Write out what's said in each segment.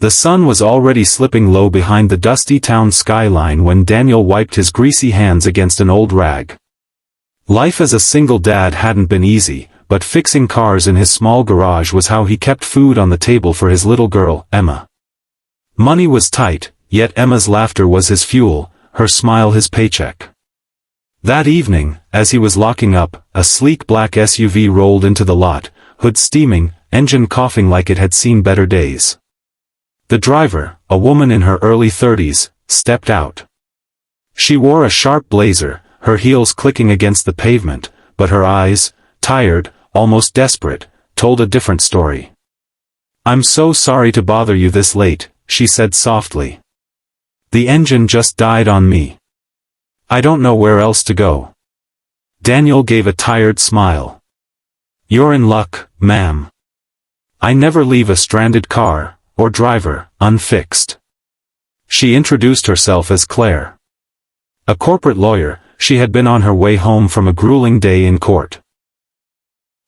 The sun was already slipping low behind the dusty town skyline when Daniel wiped his greasy hands against an old rag. Life as a single dad hadn't been easy, but fixing cars in his small garage was how he kept food on the table for his little girl, Emma. Money was tight, yet Emma's laughter was his fuel, her smile his paycheck. That evening, as he was locking up, a sleek black SUV rolled into the lot, hood steaming, engine coughing like it had seen better days. The driver, a woman in her early 30s, stepped out. She wore a sharp blazer, her heels clicking against the pavement, but her eyes, tired, almost desperate, told a different story. "I'm so sorry to bother you this late," she said softly. "The engine just died on me. I don't know where else to go." Daniel gave a tired smile. "You're in luck, ma'am. I never leave a stranded car, or driver, unfixed." She introduced herself as Claire. A corporate lawyer, she had been on her way home from a grueling day in court.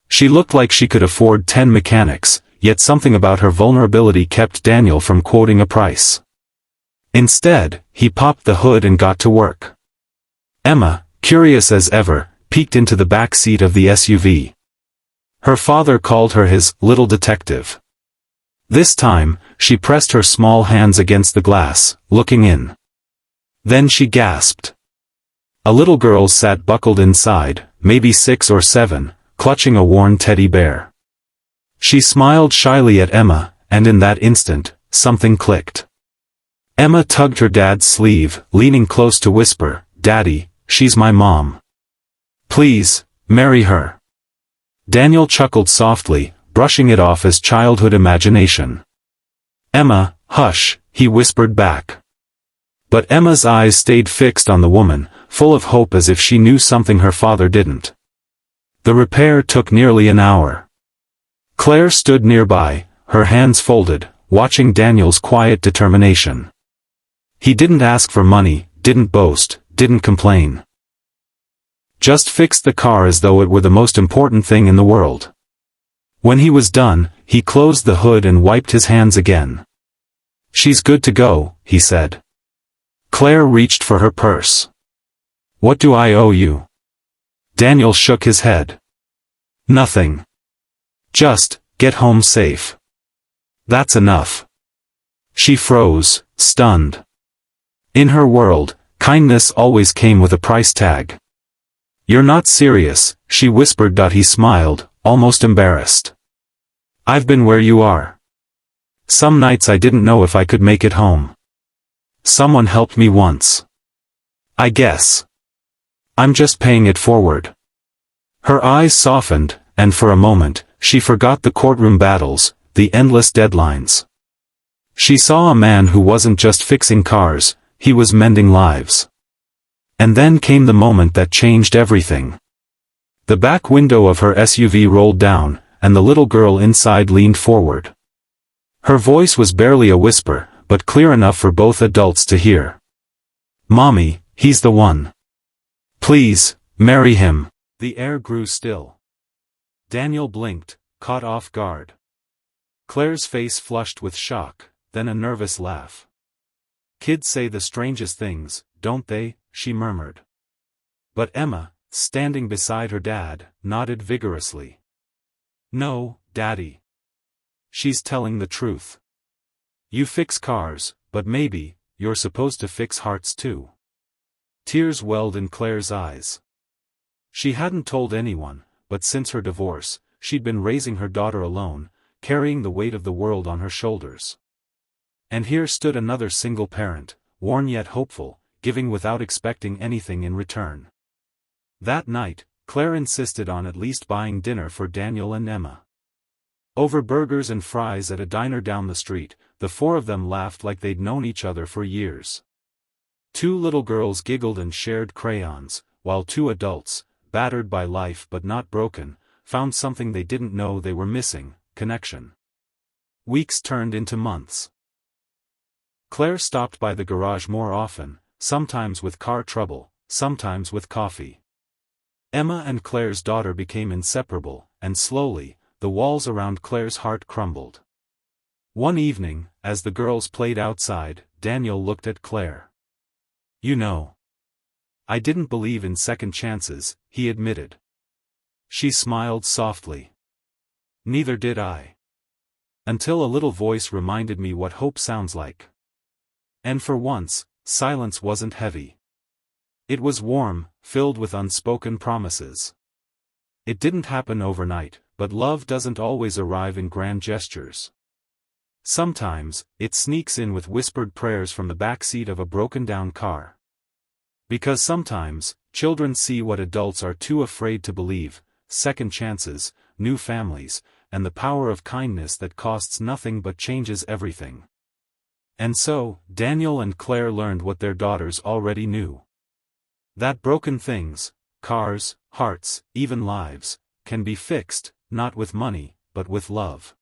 She looked like she could afford 10 mechanics, yet something about her vulnerability kept Daniel from quoting a price. Instead, he popped the hood and got to work. Emma, curious as ever, peeked into the back seat of the SUV. Her father called her his little detective. This time, she pressed her small hands against the glass, looking in. Then she gasped. A little girl sat buckled inside, maybe 6 or 7, clutching a worn teddy bear. She smiled shyly at Emma, and in that instant, something clicked. Emma tugged her dad's sleeve, leaning close to whisper, "Daddy, she's my mom. Please, marry her." Daniel chuckled softly, brushing it off as childhood imagination. "Emma, hush," he whispered back. But Emma's eyes stayed fixed on the woman, full of hope as if she knew something her father didn't. The repair took nearly an hour. Claire stood nearby, her hands folded, watching Daniel's quiet determination. He didn't ask for money, didn't boast, didn't complain. Just fixed the car as though it were the most important thing in the world. When he was done, he closed the hood and wiped his hands again. "She's good to go," he said. Claire reached for her purse. "What do I owe you?" Daniel shook his head. "Nothing. Just, get home safe. That's enough." She froze, stunned. In her world, kindness always came with a price tag. "You're not serious," she whispered. He smiled, almost embarrassed. "I've been where you are. Some nights I didn't know if I could make it home. Someone helped me once. I guess I'm just paying it forward." Her eyes softened, and for a moment, she forgot the courtroom battles, the endless deadlines. She saw a man who wasn't just fixing cars, he was mending lives. And then came the moment that changed everything. The back window of her SUV rolled down, and the little girl inside leaned forward. Her voice was barely a whisper, but clear enough for both adults to hear. "Mommy, he's the one. Please, marry him." The air grew still. Daniel blinked, caught off guard. Claire's face flushed with shock, then a nervous laugh. "Kids say the strangest things, don't they?" she murmured. But Emma, standing beside her dad, nodded vigorously. "No, Daddy. She's telling the truth. You fix cars, but maybe, you're supposed to fix hearts too." Tears welled in Claire's eyes. She hadn't told anyone, but since her divorce, she'd been raising her daughter alone, carrying the weight of the world on her shoulders. And here stood another single parent, worn yet hopeful, giving without expecting anything in return. That night, Claire insisted on at least buying dinner for Daniel and Emma. Over burgers and fries at a diner down the street, the 4 of them laughed like they'd known each other for years. 2 little girls giggled and shared crayons, while 2 adults, battered by life but not broken, found something they didn't know they were missing: connection. Weeks turned into months. Claire stopped by the garage more often, sometimes with car trouble, sometimes with coffee. Emma and Claire's daughter became inseparable, and slowly, the walls around Claire's heart crumbled. One evening, As the girls played outside, Daniel looked at Claire. "You know, I didn't believe in second chances," he admitted. She smiled softly. "Neither did I. Until a little voice reminded me what hope sounds like." And for once, silence wasn't heavy. It was warm, filled with unspoken promises. It didn't happen overnight, but love doesn't always arrive in grand gestures. Sometimes, it sneaks in with whispered prayers from the backseat of a broken-down car. Because sometimes, children see what adults are too afraid to believe: second chances, new families, and the power of kindness that costs nothing but changes everything. And so, Daniel and Claire learned what their daughters already knew. That broken things, cars, hearts, even lives, can be fixed, not with money, but with love.